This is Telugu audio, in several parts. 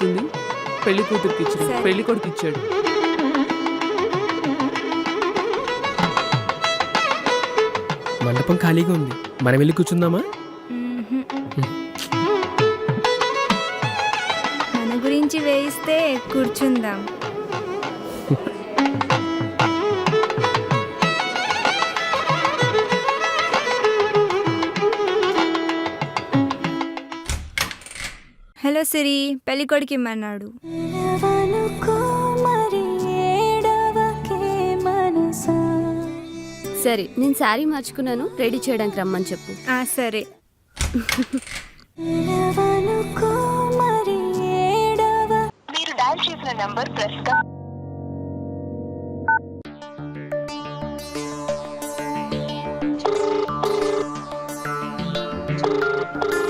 వస్తుంది, పెళ్లి కూతురికి ఇచ్చాడు, పెళ్లి కొడుకు ఇచ్చాడు. మండపం ఖాళీగా ఉంది, మనం వెళ్ళి కూర్చుందామా? మన గురించి వేయిస్తే కూర్చుందాం. హలో సిరి, పెళ్లి కొడుకు ఇమ్మన్నాడు. సరే, నేను శారీ మార్చుకున్నాను, రెడీ చేయడానికి రమ్మని చెప్పు. సరే. మీరు డయల్ చేసిన నంబర్ ప్రస్తుతం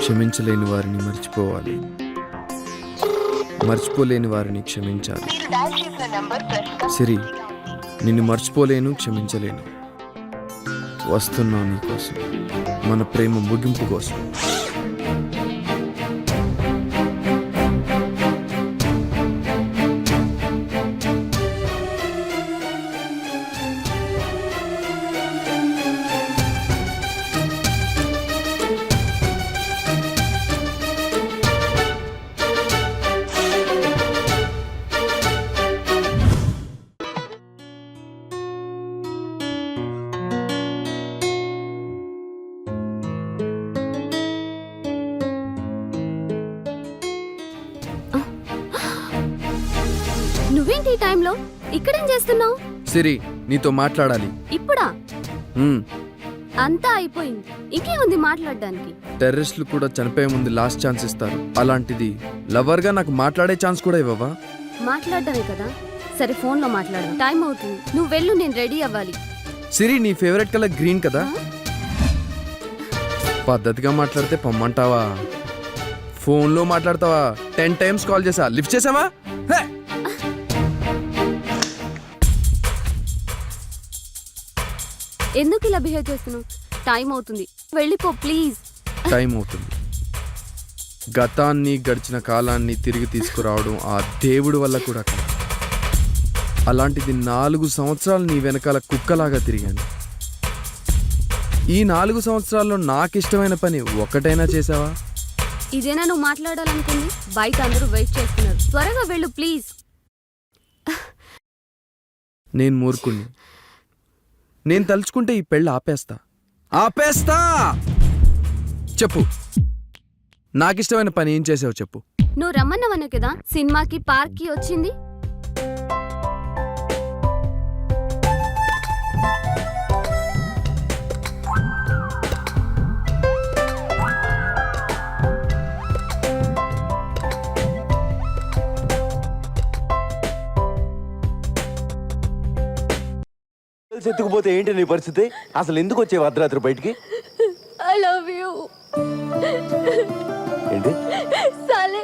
క్షమించలేని వారిని మర్చిపోవాలి, మర్చిపోలేని వారిని క్షమించాలి. మీరు డయల్ చేసిన నంబర్ ప్రస్తుతం సిరి, నిన్ను మర్చిపోలేను, క్షమించలేను. వస్తున్నా నీకోసం, మన ప్రేమ ముగింపు కోసం. నువ్వేంటి ఈ టైంలో ఇక్కడేం చేస్తున్నావు? సిరి, నీతో మాట్లాడాలి. ఇప్పుడా? మ్మ్. అంతా అయిపోయింది, ఇంకేముంది మాట్లాడడానికి? టెర్రరిస్టులు కూడా చనిపోయే ముందు లాస్ట్ ఛాన్స్ ఇస్తారు, అలాంటిది లవర్గా నాకు మాట్లాడే ఛాన్స్ కూడా ఇవ్వవా? మాట్లాడడమే కదా. సరే, ఫోన్లో మాట్లాడదాం, టైం అవుతుంది. నువ్వు వెళ్ళు, నేను రెడీ అవ్వాలి. సిరి, నీ ఫేవరెట్ కలర్ గ్రీన్ కదా, పద్ధతిగా మాట్లాడితే పొమ్మంటావా? ఫోన్లో మాట్లాడతావా? 10 times కాల్ చేసా, లిఫ్ట్ చేసావా? ఎందుకు ఇలా బిహేవ్ చేస్తున్నావు? టైం అవుతుంది, వెళ్ళిపో ప్లీజ్. టైం అవుతుంది. గతాన్ని, గడిచిన కాలాన్ని తిరిగి తీసుకురావడం ఆ దేవుడి వల్ల కూడా కాదు. అలాంటిది 4 సంవత్సరాలు నీ వెనకాల కుక్కలాగా తిరిగాను. ఈ 4 సంవత్సరాల్లో నాకిష్టమైన పని ఒక్కటైనా చేసావా? ఇదేనా నువ్వు మాట్లాడాలనుకుంది? బయట అందరూ వెయిట్ చేస్తున్నారు, త్వరగా వెళ్ళు ప్లీజ్. నేను మూర్ఖుణ్ణి. నేను తలుచుకుంటే ఈ పెళ్ళి ఆపేస్తా. చెప్పు, నాకిష్టమైన పని ఏం చేసావు చెప్పు. నువ్వు రమ్మన్నావనే కదా సినిమాకి, పార్క్కి వచ్చింది. ఎత్తుకుపోతే ఏంటి నీ పరిస్థితి? అసలు ఎందుకు వచ్చేవి అర్ధరాత్రి బయటికి? I love you. ఏంటి? సాలే.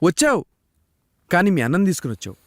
వచ్చావు, కానీ మీ అన్నం తీసుకుని వచ్చావు.